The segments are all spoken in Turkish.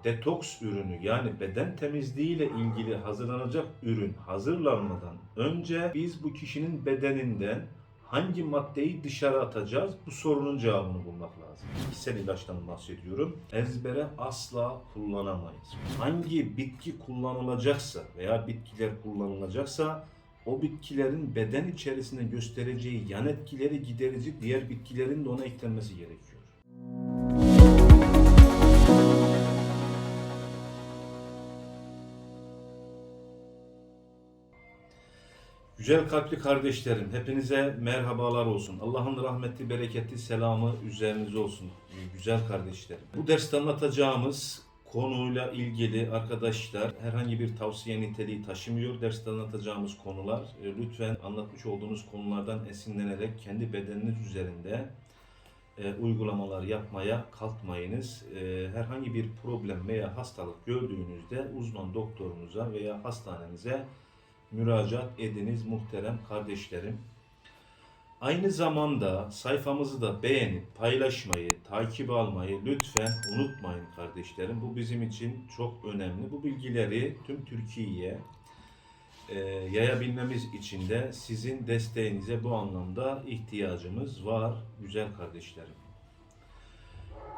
detoks ürünü yani beden temizliği ile ilgili hazırlanacak ürün hazırlanmadan önce biz bu kişinin bedeninden hangi maddeyi dışarı atacağız? Bu sorunun cevabını bulmak lazım. Bitkisel ilaçtan bahsediyorum. Ezbere asla kullanamayız. Hangi bitki kullanılacaksa veya bitkiler kullanılacaksa o bitkilerin beden içerisinde göstereceği yan etkileri giderici diğer bitkilerin de ona eklenmesi gerekiyor. Güzel kalpli kardeşlerim, hepinize merhabalar olsun. Allah'ın rahmeti, bereketi, selamı üzerinize olsun güzel kardeşlerim. Bu derste anlatacağımız konuyla ilgili arkadaşlar herhangi bir tavsiye niteliği taşımıyor. Derste anlatacağımız konular lütfen anlatmış olduğunuz konulardan esinlenerek kendi bedeniniz üzerinde uygulamalar yapmaya kalkmayınız. Herhangi bir problem veya hastalık gördüğünüzde uzman doktorunuza veya hastanenize müracaat ediniz muhterem kardeşlerim. Aynı zamanda sayfamızı da beğenip paylaşmayı, takip almayı lütfen unutmayın kardeşlerim. Bu bizim için çok önemli. Bu bilgileri tüm Türkiye'ye yayabilmemiz için de sizin desteğinize bu anlamda ihtiyacımız var güzel kardeşlerim.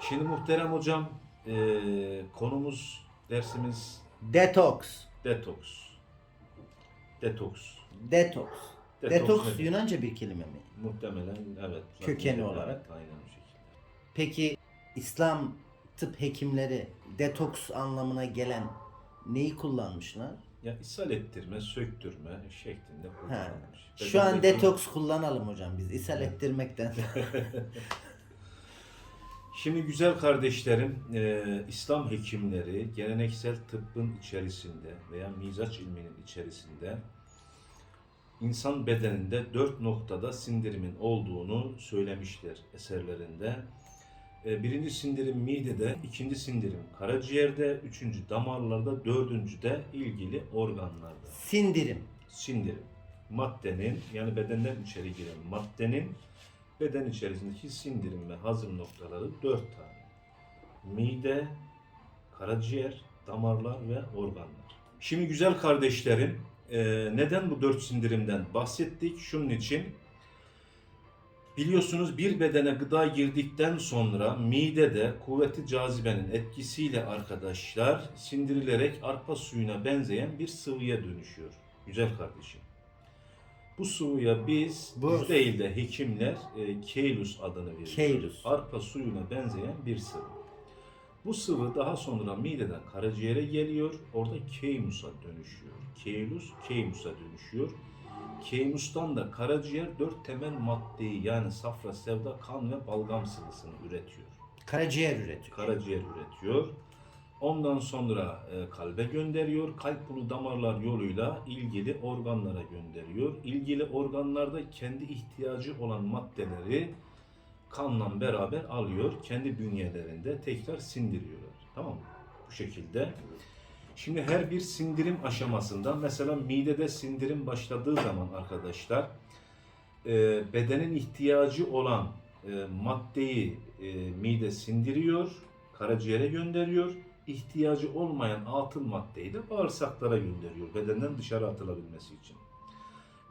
Şimdi muhterem hocam konumuz, dersimiz Detoks. detoks. Detoks. Detoks. Detoks nedir? Yunanca bir kelime mi? Muhtemelen evet. Kökeni Evet, olarak. aynen o şekilde. Peki İslam tıp hekimleri detoks anlamına gelen neyi kullanmışlar? Ya ishal ettirme, söktürme şeklinde kullanılmış. Şu an Bedendeki- detoks kullanalım hocam biz ishal Evet. ettirmekten. Şimdi güzel kardeşlerim, İslam hekimleri geleneksel tıbbın içerisinde veya mizaç ilminin içerisinde insan bedeninde 4 noktada sindirimin olduğunu söylemişler eserlerinde. Birinci sindirim midede, ikinci sindirim karaciğerde, üçüncü damarlarda, dördüncü de ilgili organlarda. Sindirim. Sindirim, maddenin yani bedenden içeri giren maddenin beden içerisindeki sindirim ve hazım noktaları 4 tane. Mide, karaciğer, damarlar ve organlar. Şimdi güzel kardeşlerim, neden bu 4 sindirimden bahsettik? Şunun için, biliyorsunuz bir bedene gıda girdikten sonra midede kuvveti cazibenin etkisiyle arkadaşlar sindirilerek arpa suyuna benzeyen bir sıvıya dönüşüyor. Güzel kardeşim. Bu sıvıya biz değil de hekimler keylus adını veriyor. Keylus. Arpa suyuna benzeyen bir sıvı. Bu sıvı daha sonra mideden karaciğere geliyor. Orada keymusa dönüşüyor. Keylus keymusa dönüşüyor. Keymustan da karaciğer 4 temel maddeyi yani safra, sevda, kan ve balgam sıvısını üretiyor. Karaciğer üretiyor. Karaciğer üretiyor. Ondan sonra kalbe gönderiyor. Kalp bunu damarlar yoluyla ilgili organlara gönderiyor. İlgili organlarda kendi ihtiyacı olan maddeleri kanla beraber alıyor. Kendi bünyelerinde tekrar sindiriyorlar. Tamam mı? Bu şekilde. Şimdi her bir sindirim aşamasında mesela midede sindirim başladığı zaman arkadaşlar bedenin ihtiyacı olan maddeyi mide sindiriyor, karaciğere gönderiyor. İhtiyacı olmayan atıl maddeyi de bağırsaklara gönderiyor bedenden dışarı atılabilmesi için.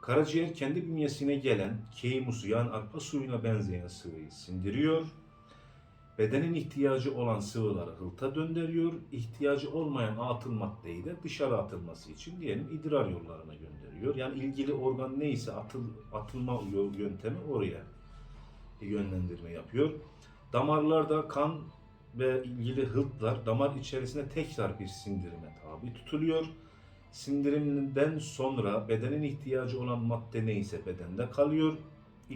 Karaciğer kendi bünyesine gelen keymusu yani arpa suyuna benzeyen sıvıyı sindiriyor. Bedenin ihtiyacı olan sıvıları hılta döndürüyor. İhtiyacı olmayan atıl maddeyi de dışarı atılması için diyelim idrar yollarına gönderiyor. Yani ilgili organ neyse atılma yöntemi oraya yönlendirme yapıyor. Damarlarda kan ve ilgili hıltlar damar içerisinde tekrar bir sindirime tabi tutuluyor. Sindirimden sonra bedenin ihtiyacı olan madde neyse bedende kalıyor.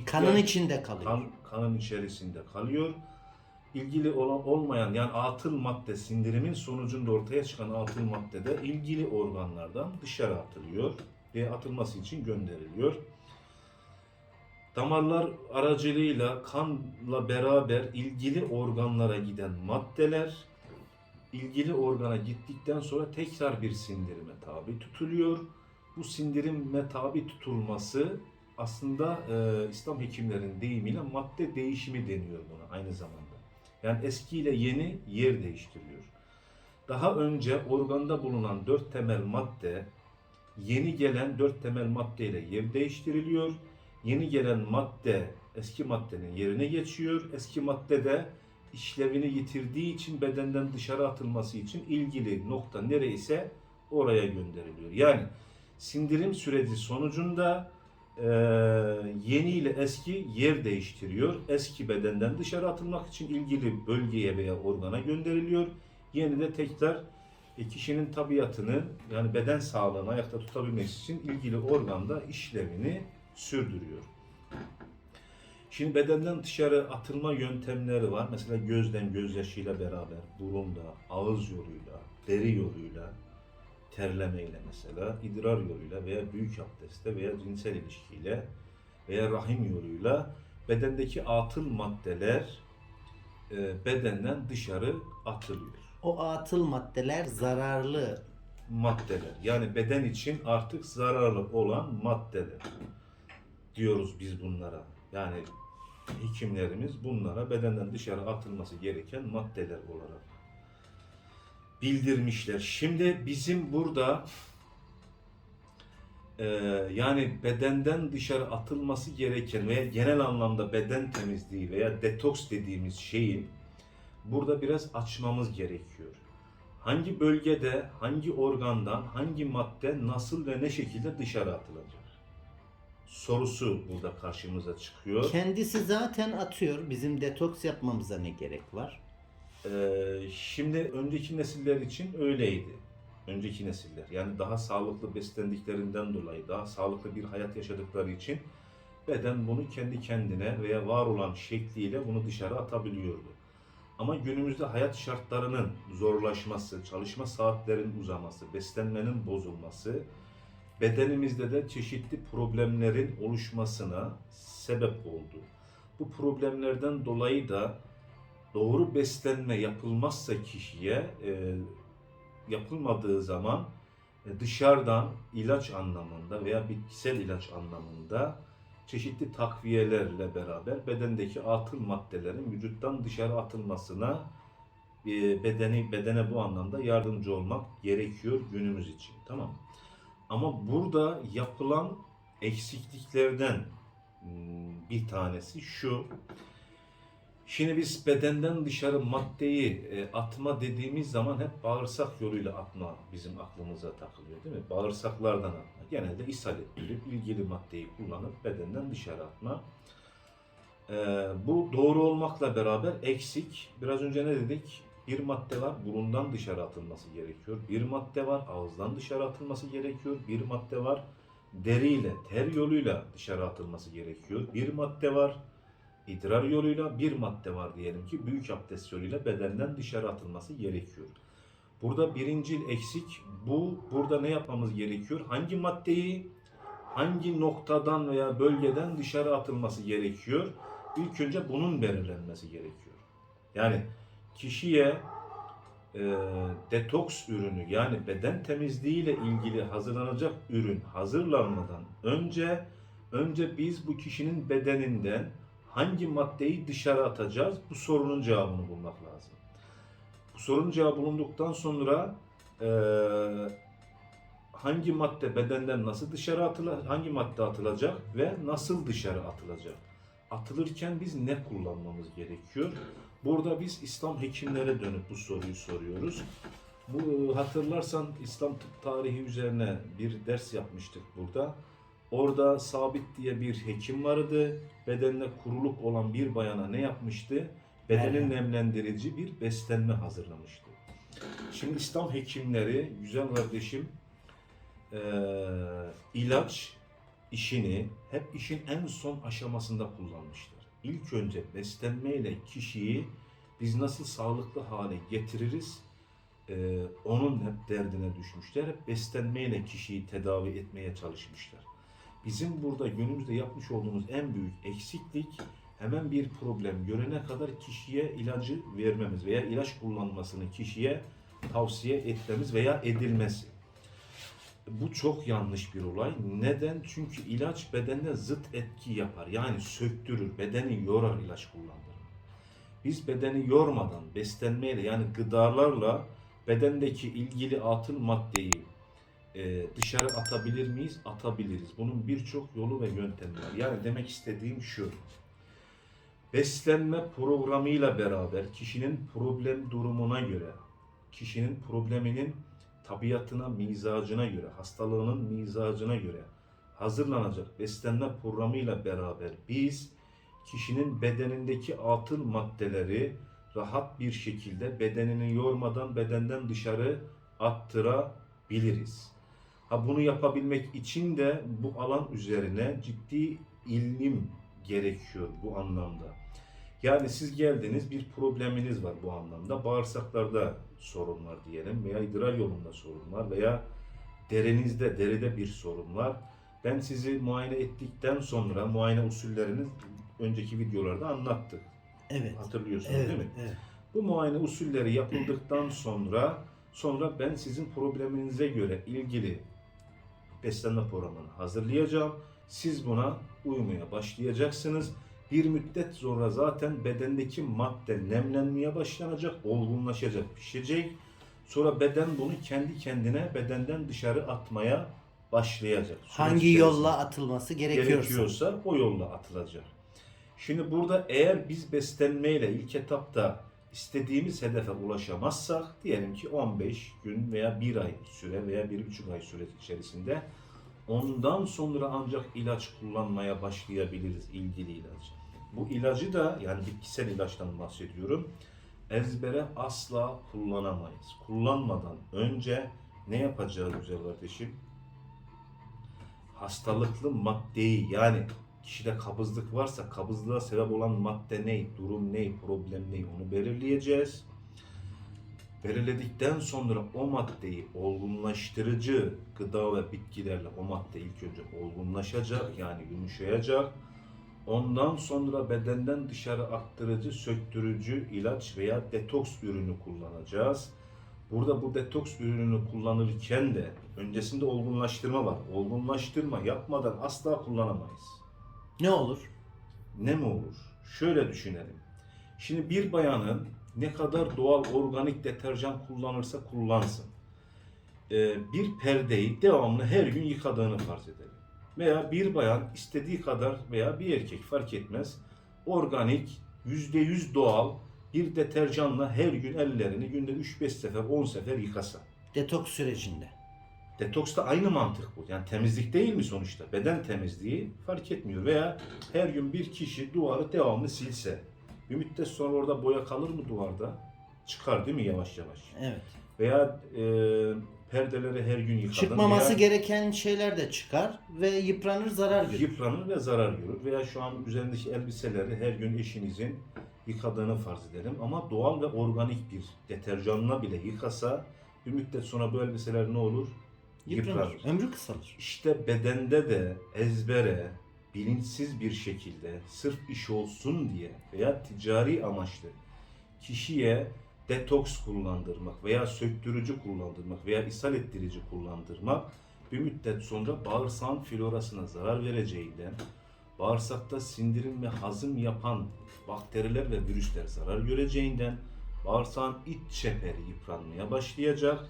Kanın içinde kalıyor. Kanın içerisinde kalıyor. İlgili olmayan yani atıl madde sindirimin sonucunda ortaya çıkan atıl madde de ilgili organlardan dışarı atılıyor ve atılması için gönderiliyor. Damarlar aracılığıyla kanla beraber ilgili organlara giden maddeler ilgili organa gittikten sonra tekrar bir sindirime tabi tutuluyor. Bu sindirime tabi tutulması aslında İslam hekimlerin deyimiyle madde değişimi deniyor buna aynı zamanda. Yani eski ile yeni yer değiştiriyor. Daha önce organda bulunan 4 temel madde yeni gelen 4 temel maddeyle yer değiştiriliyor. Yeni gelen madde eski maddenin yerine geçiyor. Eski madde de işlevini yitirdiği için bedenden dışarı atılması için ilgili nokta nereyse oraya gönderiliyor. Yani sindirim süreci sonucunda yeni ile eski yer değiştiriyor. Eski bedenden dışarı atılmak için ilgili bölgeye veya organa gönderiliyor. Yeni de tekrar kişinin tabiatını yani beden sağlığını ayakta tutabilmesi için ilgili organda işlevini sürdürüyor. Şimdi bedenden dışarı atılma yöntemleri var. Mesela gözden gözyaşıyla beraber, burunda, ağız yoluyla, deri yoluyla, terlemeyle mesela, idrar yoluyla veya büyük abdestle veya cinsel ilişkiyle veya rahim yoluyla bedendeki atıl maddeler bedenden dışarı atılıyor. O atıl maddeler zararlı. Maddeler yani beden için artık zararlı olan maddeler diyoruz biz bunlara. Yani hekimlerimiz bunlara bedenden dışarı atılması gereken maddeler olarak bildirmişler. Şimdi bizim burada yani bedenden dışarı atılması gereken veya genel anlamda beden temizliği veya detoks dediğimiz şeyin burada biraz açmamız gerekiyor. Hangi bölgede, hangi organdan, hangi madde nasıl ve ne şekilde dışarı atılacak? Sorusu burada karşımıza çıkıyor. Kendisi zaten atıyor. Bizim detoks yapmamıza ne gerek var? Şimdi önceki nesiller için öyleydi. Önceki nesiller yani daha sağlıklı beslendiklerinden dolayı, daha sağlıklı bir hayat yaşadıkları için beden bunu kendi kendine veya var olan şekliyle bunu dışarı atabiliyordu. Ama günümüzde hayat şartlarının zorlaşması, çalışma saatlerinin uzaması, beslenmenin bozulması, bedenimizde de çeşitli problemlerin oluşmasına sebep oldu. Bu problemlerden dolayı da doğru beslenme yapılmazsa kişiye, yapılmadığı zaman dışarıdan ilaç anlamında veya bitkisel ilaç anlamında çeşitli takviyelerle beraber bedendeki atıl maddelerin vücuttan dışarı atılmasına bedene bu anlamda yardımcı olmak gerekiyor günümüz için. Tamam. Ama burada yapılan eksikliklerden bir tanesi şu. Şimdi biz bedenden dışarı maddeyi atma dediğimiz zaman hep bağırsak yoluyla atma bizim aklımıza takılıyor değil mi? Bağırsaklardan atma. Genelde ishal ettirip ilgili maddeyi kullanıp bedenden dışarı atma. Bu doğru olmakla beraber eksik. Biraz önce ne dedik? Bir madde var burundan dışarı atılması gerekiyor. Bir madde var ağızdan dışarı atılması gerekiyor. Bir madde var deriyle, ter yoluyla dışarı atılması gerekiyor. Bir madde var idrar yoluyla, bir madde var diyelim ki büyük abdest yoluyla bedenden dışarı atılması gerekiyor. Burada birincil eksik bu. Burada ne yapmamız gerekiyor? Hangi maddeyi hangi noktadan veya bölgeden dışarı atılması gerekiyor? İlk önce bunun belirlenmesi gerekiyor. Yani kişiye detoks ürünü yani beden temizliğiyle ilgili hazırlanacak ürün hazırlanmadan önce biz bu kişinin bedeninden hangi maddeyi dışarı atacağız? Bu sorunun cevabını bulmak lazım. Bu sorunun cevabı bulunduktan sonra hangi madde bedenden nasıl dışarı atılacak, hangi madde atılacak ve nasıl dışarı atılacak? Atılırken biz ne kullanmamız gerekiyor? Burada biz İslam hekimlere dönüp bu soruyu soruyoruz. Bu hatırlarsan İslam tıp tarihi üzerine bir ders yapmıştık burada. Orada Sabit diye bir hekim vardı. Bedenine kuruluk olan bir bayana ne yapmıştı? Bedenin nemlendirici bir beslenme hazırlamıştı. Şimdi İslam hekimleri güzel kardeşim ilaç işini hep işin en son aşamasında kullanmışlar. İlk önce beslenmeyle kişiyi biz nasıl sağlıklı hale getiririz onun hep derdine düşmüşler. Hep beslenmeyle kişiyi tedavi etmeye çalışmışlar. Bizim burada günümüzde yapmış olduğumuz en büyük eksiklik hemen bir problem görene kadar kişiye ilacı vermemiz veya ilaç kullanmasını kişiye tavsiye etmemiz veya edilmesi. Bu çok yanlış bir olay. Neden? Çünkü ilaç bedende zıt etki yapar. Yani söktürür, bedeni yorar ilaç kullandığında. Biz bedeni yormadan beslenmeyle yani gıdalarla bedendeki ilgili atıl maddeyi dışarı atabilir miyiz? Atabiliriz. Bunun birçok yolu ve yöntemi var. Yani demek istediğim şu. Beslenme programıyla beraber kişinin problem durumuna göre, kişinin probleminin tabiatına, mizacına göre, hastalığının mizacına göre hazırlanacak beslenme programıyla beraber biz kişinin bedenindeki atıl maddeleri rahat bir şekilde bedenini yormadan bedenden dışarı attırabiliriz. Bunu yapabilmek için de bu alan üzerine ciddi ilim gerekiyor bu anlamda. Yani siz geldiniz, bir probleminiz var bu anlamda. Bağırsaklarda sorun var diyelim veya idrar yolunda sorun var veya deride bir sorun var. Ben sizi muayene ettikten sonra muayene usullerini önceki videolarda anlattık. Evet. Hatırlıyorsunuz Evet, değil mi? evet. Bu muayene usulleri yapıldıktan sonra ben sizin probleminize göre ilgili beslenme programını hazırlayacağım. Siz buna uymaya başlayacaksınız. Bir müddet sonra zaten bedendeki madde nemlenmeye başlanacak, olgunlaşacak, pişecek. Sonra beden bunu kendi kendine bedenden dışarı atmaya başlayacak. Hangi yolla atılması gerekiyorsa o yolla atılacak. Şimdi burada eğer biz beslenmeyle ilk etapta istediğimiz hedefe ulaşamazsak, diyelim ki 15 gün veya 1 ay süre veya 1,5 ay süre içerisinde, ondan sonra ancak ilaç kullanmaya başlayabiliriz, ilgili ilacı. Bu ilacı da, yani bitkisel ilaçtan bahsediyorum, ezbere asla kullanamayız. Kullanmadan önce ne yapacağız güzel kardeşim? Hastalıklı maddeyi, yani kişide kabızlık varsa kabızlığa sebep olan madde ne, durum ne, problem ne, onu belirleyeceğiz. Belirledikten sonra o maddeyi olgunlaştırıcı gıda ve bitkilerle o madde ilk önce olgunlaşacak, yani yumuşayacak. Ondan sonra bedenden dışarı attırıcı, söktürücü ilaç veya detoks ürünü kullanacağız. Burada bu detoks ürününü kullanırken de öncesinde olgunlaştırma var. Olgunlaştırma yapmadan asla kullanamayız. Ne olur? Ne mi olur? Şöyle düşünelim. Şimdi bir bayanın ne kadar doğal organik deterjan kullanırsa kullansın, bir perdeyi devamlı her gün yıkadığını farz edelim. Veya bir bayan istediği kadar veya bir erkek fark etmez, organik, %100 doğal bir deterjanla her gün ellerini günde 3-5 sefer, 10 sefer yıkasa. Detoks sürecinde. Detoksta aynı mantık bu. Yani temizlik değil mi sonuçta? Beden temizliği fark etmiyor. Veya her gün bir kişi duvarı devamlı silse, bir müddet sonra orada boya kalır mı duvarda? Çıkar değil mi yavaş yavaş? Evet. Veya perdeleri her gün yıkadın. Çıkmaması veya gereken şeyler de çıkar ve yıpranır, zarar görür. yıpranır ve zarar görür. Veya şu an üzerindeki elbiseleri her gün eşinizin yıkadığını farz edelim. Ama doğal ve organik bir deterjanla bile yıkasa bir müddet sonra bu elbiseler ne olur? Yıpranır. Ömrü kısalır. İşte bedende de ezbere, bilinçsiz bir şekilde sırf iş olsun diye veya ticari amaçlı kişiye detoks kullandırmak veya söktürücü kullandırmak veya ishal ettirici kullandırmak bir müddet sonra bağırsağın florasına zarar vereceğinden, bağırsakta sindirim ve hazım yapan bakteriler ve virüsler zarar göreceğinden bağırsağın iç çeperi yıpranmaya başlayacak.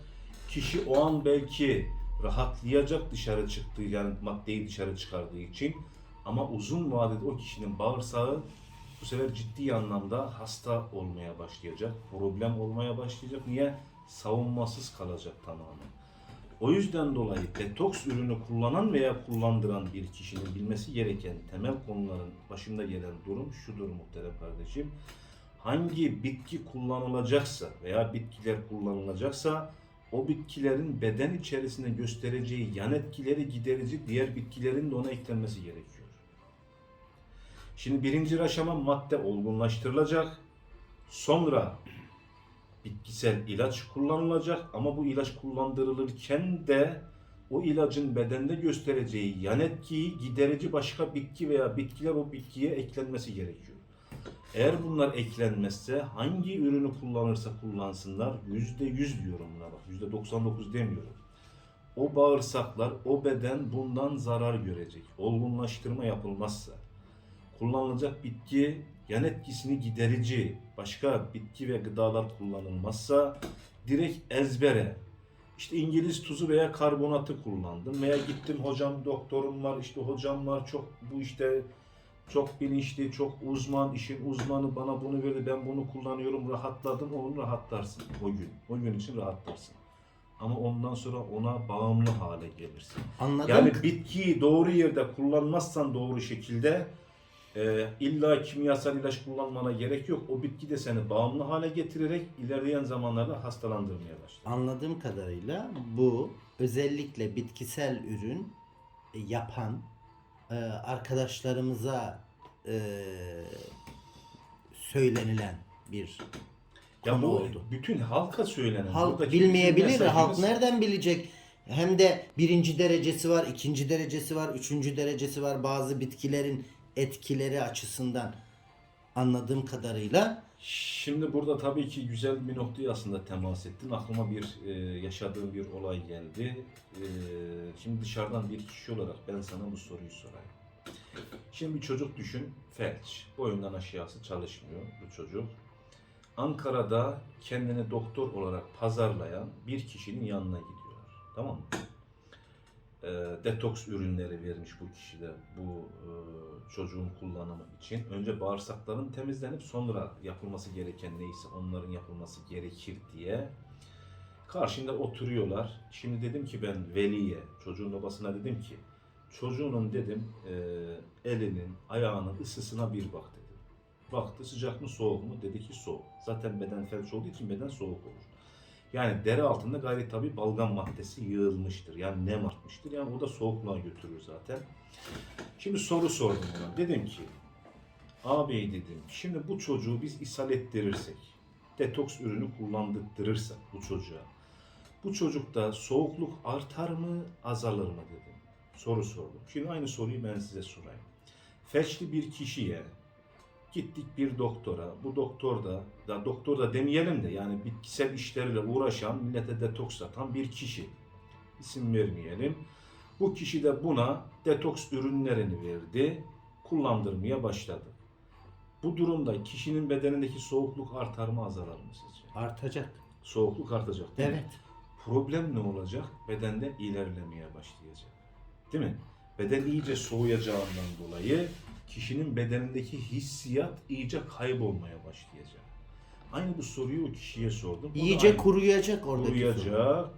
Kişi o an belki rahatlayacak dışarı çıktığı, yani maddeyi dışarı çıkardığı için, ama uzun vadede o kişinin bağırsağı bu sefer ciddi anlamda hasta olmaya başlayacak, problem olmaya başlayacak. Niye? Savunmasız kalacak tamamen. O yüzden dolayı detoks ürünü kullanan veya kullandıran bir kişinin bilmesi gereken temel konuların başında gelen durum şudur muhterem kardeşim. Hangi bitki kullanılacaksa veya bitkiler kullanılacaksa o bitkilerin beden içerisinde göstereceği yan etkileri giderici diğer bitkilerin de ona eklenmesi gerekiyor. Şimdi birinci aşama madde olgunlaştırılacak. Sonra bitkisel ilaç kullanılacak ama bu ilaç kullandırılırken de o ilacın bedende göstereceği yan etkiyi giderici başka bitki veya bitkiler o bitkiye eklenmesi gerekiyor. Eğer bunlar eklenmezse hangi ürünü kullanırsa kullansınlar %100 diyorum buna bak, %99 demiyorum. O bağırsaklar, o beden bundan zarar görecek. Olgunlaştırma yapılmazsa, kullanılacak bitki yan etkisini giderici başka bitki ve gıdalar kullanılmazsa direkt ezbere. İşte İngiliz tuzu veya karbonatı kullandım veya gittim hocam doktorum var işte hocam var çok bu işte çok bilinçli, çok uzman, işin uzmanı bana bunu verdi ben bunu kullanıyorum rahatladım onu rahatlarsın o gün. O gün için rahatlarsın. Ama ondan sonra ona bağımlı hale gelirsin. Anladım. Yani bitkiyi doğru yerde kullanmazsan doğru şekilde illa kimyasal ilaç kullanmana gerek yok. O bitki de seni bağımlı hale getirerek ilerleyen zamanlarda hastalandırmaya başlar. Anladığım kadarıyla bu özellikle bitkisel ürün yapan arkadaşlarımıza söylenilen bir Ya konu bu oldu. bütün halka söylenen. Halk buradaki bütün bilmeyebilir. Halk mesajımız- nereden bilecek? Hem de birinci derecesi var, ikinci derecesi var, üçüncü derecesi var. Bazı bitkilerin etkileri açısından anladığım kadarıyla. Şimdi burada tabii ki güzel bir noktaya aslında temas ettin. Aklıma bir yaşadığım bir olay geldi. Şimdi dışarıdan bir kişi olarak ben sana bu soruyu sorayım. Şimdi bir çocuk düşün, felç. Boyundan aşağısı çalışmıyor bu çocuk. Ankara'da kendini doktor olarak pazarlayan bir kişinin yanına gidiyorlar. Tamam mı? Detoks ürünleri vermiş bu kişi de bu çocuğun kullanımı için. Önce bağırsakların temizlenip sonra yapılması gereken neyse onların yapılması gerekir diye. Karşında oturuyorlar. Şimdi dedim ki ben veliye, çocuğun babasına dedim ki çocuğunun dedim elinin, ayağının ısısına bir bak dedim. Baktı sıcak mı soğuk mu? Dedi ki soğuk. Zaten beden felç olduğu için beden soğuk olur. Yani deri altında gayri tabi balgam maddesi yığılmıştır. Yani nem artmıştır. Yani o da soğukluğa götürür zaten. Şimdi soru sordum ona. Dedim ki ağabey dedim şimdi bu çocuğu biz ishal ettirirsek detoks ürünü kullandırırsak bu çocuğa bu çocukta soğukluk artar mı azalır mı dedim. Soru sordum. Şimdi aynı soruyu ben size sorayım. Felçli bir kişiye gittik bir doktora. Bu doktor da doktor da demeyelim de yani bitkisel işlerle uğraşan, millete detoks atan bir kişi. İsim vermeyelim. Bu kişi de buna detoks ürünlerini verdi. Kullandırmaya başladı. Bu durumda kişinin bedenindeki soğukluk artar mı azalır mı sizce? Artacak. Soğukluk artacak değil mi? Evet. Problem ne olacak? Bedende ilerlemeye başlayacak. Değil mi? Beden iyice soğuyacağından dolayı kişinin bedenindeki hissiyat iyice kaybolmaya başlayacak. Aynı bu soruyu o kişiye sordum. O da İyice aynı. kuruyacak oradaki sorun. Kuruyacak.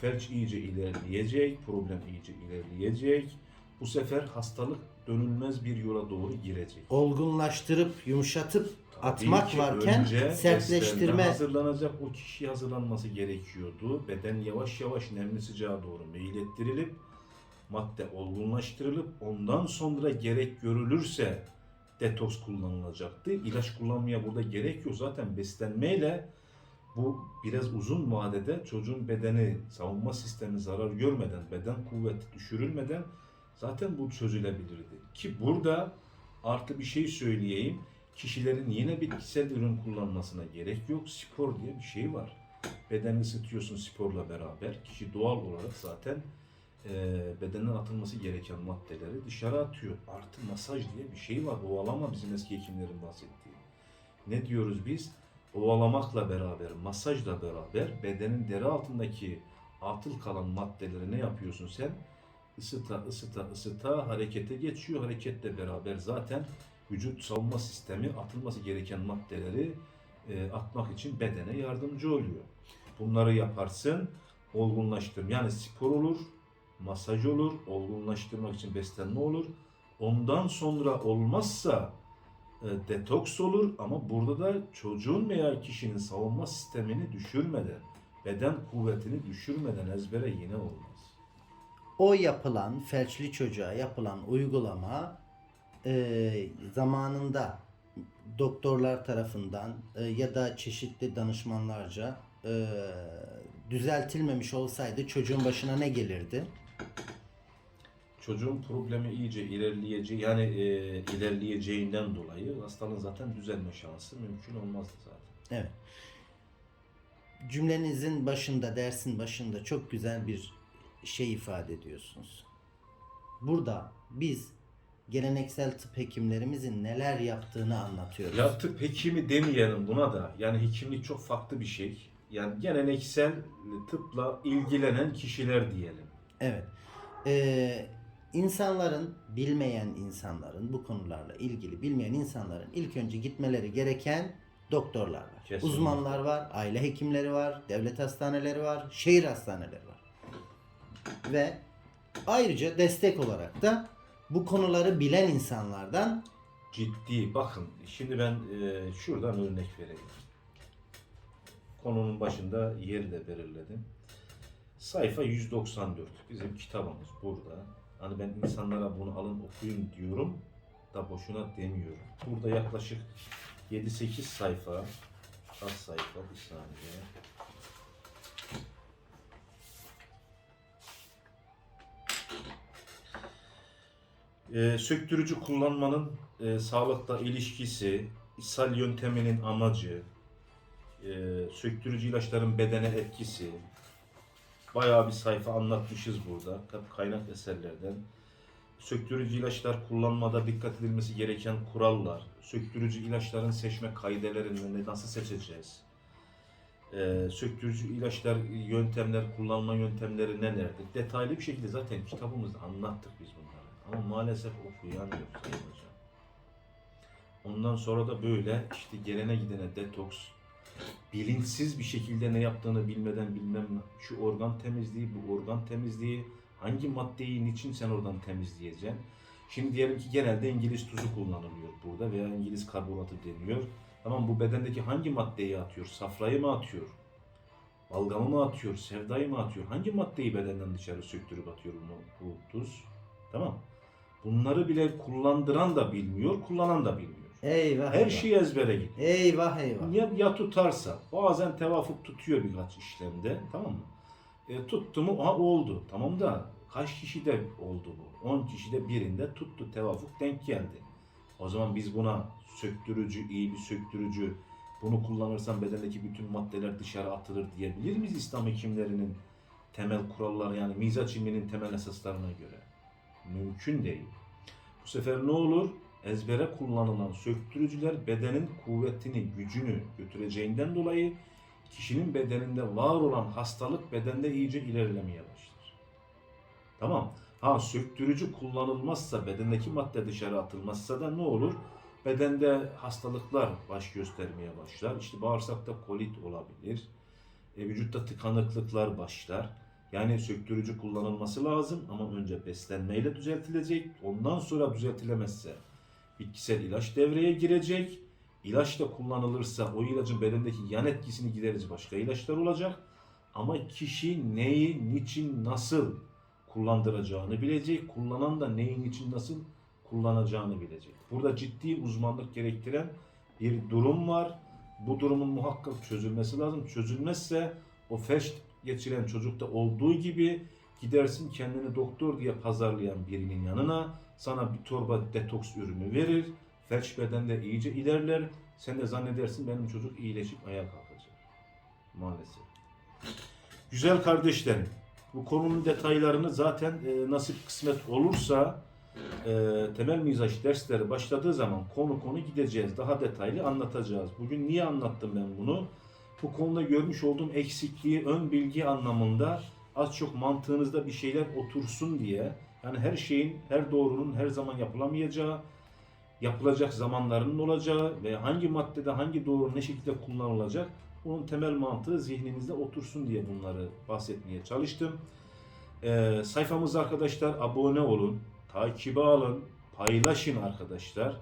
Felç iyice ilerleyecek. Problem iyice ilerleyecek. Bu sefer hastalık dönülmez bir yola doğru girecek. Olgunlaştırıp, yumuşatıp Tabii atmak ki varken önce beslenme sertleştirme. hazırlanacak o kişi hazırlanması gerekiyordu. Beden yavaş yavaş nemli sıcağa doğru meylettirilip madde olgunlaştırılıp ondan sonra gerek görülürse detoks kullanılacaktı. İlaç kullanmaya burada gerek yok. Zaten beslenmeyle bu biraz uzun vadede çocuğun bedeni, savunma sistemi zarar görmeden, beden kuvveti düşürülmeden zaten bu çözülebilirdi. Ki burada artı bir şey söyleyeyim. Kişilerin yine bitkisel ürün kullanmasına gerek yok. Spor diye bir şey var. Bedeni ısıtıyorsun sporla beraber. Kişi doğal olarak zaten bedenden atılması gereken maddeleri dışarı atıyor. Artı masaj diye bir şey var. Ovalama bizim eski hekimlerin bahsettiği. Ne diyoruz biz? Ovalamakla beraber, masajla beraber bedenin deri altındaki atıl kalan maddeleri ne yapıyorsun sen? Isıta harekete geçiyor. Hareketle beraber zaten vücut savunma sistemi atılması gereken maddeleri atmak için bedene yardımcı oluyor. Bunları yaparsın, olgunlaştırma. Yani spor olur, masaj olur, olgunlaştırmak için beslenme olur. Ondan sonra olmazsa detoks olur ama burada da çocuğun veya kişinin savunma sistemini düşürmeden, beden kuvvetini düşürmeden ezbere yine olmaz. O yapılan, felçli çocuğa yapılan uygulama zamanında doktorlar tarafından ya da çeşitli danışmanlarca düzeltilmemiş olsaydı çocuğun başına ne gelirdi? Çocuğun problemi iyice ilerleyeceği yani ilerleyeceğinden dolayı hastalığın zaten düzelme şansı mümkün olmazdı zaten. Evet. Cümlenizin başında, dersin başında çok güzel bir şey ifade ediyorsunuz. Burada biz geleneksel tıp hekimlerimizin neler yaptığını anlatıyoruz. Ya tıp hekimi demeyelim buna da. Yani hekimlik çok farklı bir şey. yani geleneksel tıpla ilgilenen kişiler diyelim. Evet. İnsanların, bilmeyen insanların, bu konularla ilgili bilmeyen insanların ilk önce gitmeleri gereken doktorlar var. Kesinlikle. Uzmanlar var, aile hekimleri var, devlet hastaneleri var, şehir hastaneleri var. Ve ayrıca destek olarak da bu konuları bilen insanlardan Ciddi. Bakın şimdi ben şuradan örnek vereyim. Konunun başında yeri de belirledim. Sayfa 194. Bizim kitabımız burada. Hani ben insanlara bunu alın okuyun diyorum da boşuna demiyorum. Burada yaklaşık 7-8 sayfa, az sayfa, bir saniye. Söktürücü kullanmanın sağlıkla ilişkisi, ishal yönteminin amacı, söktürücü ilaçların bedene etkisi, bayağı bir sayfa anlatmışız burada kaynak eserlerden. Söktürücü ilaçlar kullanmada dikkat edilmesi gereken kurallar, söktürücü ilaçların seçme kaidelerini nasıl seçeceğiz, söktürücü ilaçlar, yöntemler, kullanma yöntemleri nelerdir? Detaylı bir şekilde zaten kitabımızda anlattık biz bunları. Ama maalesef okuyamıyoruz Sayın Hocam. Ondan sonra da böyle işte gelene gidene detoks, bilinçsiz bir şekilde ne yaptığını bilmeden bilmem şu organ temizliği, bu organ temizliği, hangi maddeyi niçin sen oradan temizleyeceksin? Şimdi diyelim ki genelde İngiliz tuzu kullanılıyor burada veya İngiliz karbonatı deniyor. Tamam, bu bedendeki hangi maddeyi atıyor? Safrayı mı atıyor? Balgamı mı atıyor? Sevdayı mı atıyor? Hangi maddeyi bedenden dışarı söktürüp atıyor bu tuz? Tamam. Bunları bile kullandıran da bilmiyor, kullanan da bilmiyor. eyvah Her eyvah. şey ezbere gidiyor. Eyvah eyvah. Ya tutarsa, bazen tevafuk tutuyor birkaç işlemde, tamam mı? Tuttu mu, aha oldu. Tamam da kaç kişide oldu bu? 10 kişide birinde tuttu, tevafuk denk geldi. O zaman biz buna söktürücü, iyi bir söktürücü, bunu kullanırsan bedendeki bütün maddeler dışarı atılır diyebilir miyiz İslam hekimlerinin temel kuralları, yani mizaç ilminin temel esaslarına göre? Mümkün değil. Bu sefer ne olur? Ezbere kullanılan söktürücüler bedenin kuvvetini, gücünü götüreceğinden dolayı kişinin bedeninde var olan hastalık bedende iyice ilerlemeye başlar. Tamam. Ha, söktürücü kullanılmazsa, bedendeki madde dışarı atılmazsa da ne olur? Bedende hastalıklar baş göstermeye başlar. İşte bağırsakta kolit olabilir. Vücutta tıkanıklıklar başlar. Yani söktürücü kullanılması lazım ama önce beslenmeyle düzeltilecek. Ondan sonra düzeltilemezse bitkisel ilaç devreye girecek. İlaç da kullanılırsa o ilacın bedendeki yan etkisini giderici başka ilaçlar olacak. Ama kişi neyi, niçin, nasıl kullandıracağını bilecek. Kullanan da neyi, niçin, nasıl kullanacağını bilecek. Burada ciddi uzmanlık gerektiren bir durum var. Bu durumun muhakkak çözülmesi lazım. Çözülmezse o felç geçiren çocukta olduğu gibi gidersin kendini doktor diye pazarlayan birinin yanına, sana bir torba detoks ürünü verir. Felç bedende iyice ilerler. Sen de zannedersin benim çocuk iyileşip ayağa kalkacak. Maalesef. Güzel kardeşlerim, bu konunun detaylarını zaten nasip kısmet olursa temel mizaç dersleri başladığı zaman konu gideceğiz. Daha detaylı anlatacağız. Bugün niye anlattım ben bunu? Bu konuda görmüş olduğum eksikliği ön bilgi anlamında az çok mantığınızda bir şeyler otursun diye, yani her şeyin, her doğrunun her zaman yapılamayacağı, yapılacak zamanlarının olacağı ve hangi maddede hangi doğru ne şekilde kullanılacak, bunun temel mantığı zihninizde otursun diye bunları bahsetmeye çalıştım. Sayfamıza arkadaşlar abone olun, takibe alın, paylaşın arkadaşlar.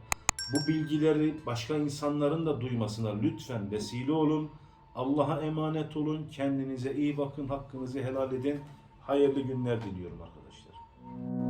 Bu bilgileri başka insanların da duymasına lütfen vesile olun. Allah'a emanet olun. Kendinize iyi bakın. Hakkınızı helal edin. Hayırlı günler diliyorum arkadaşlar.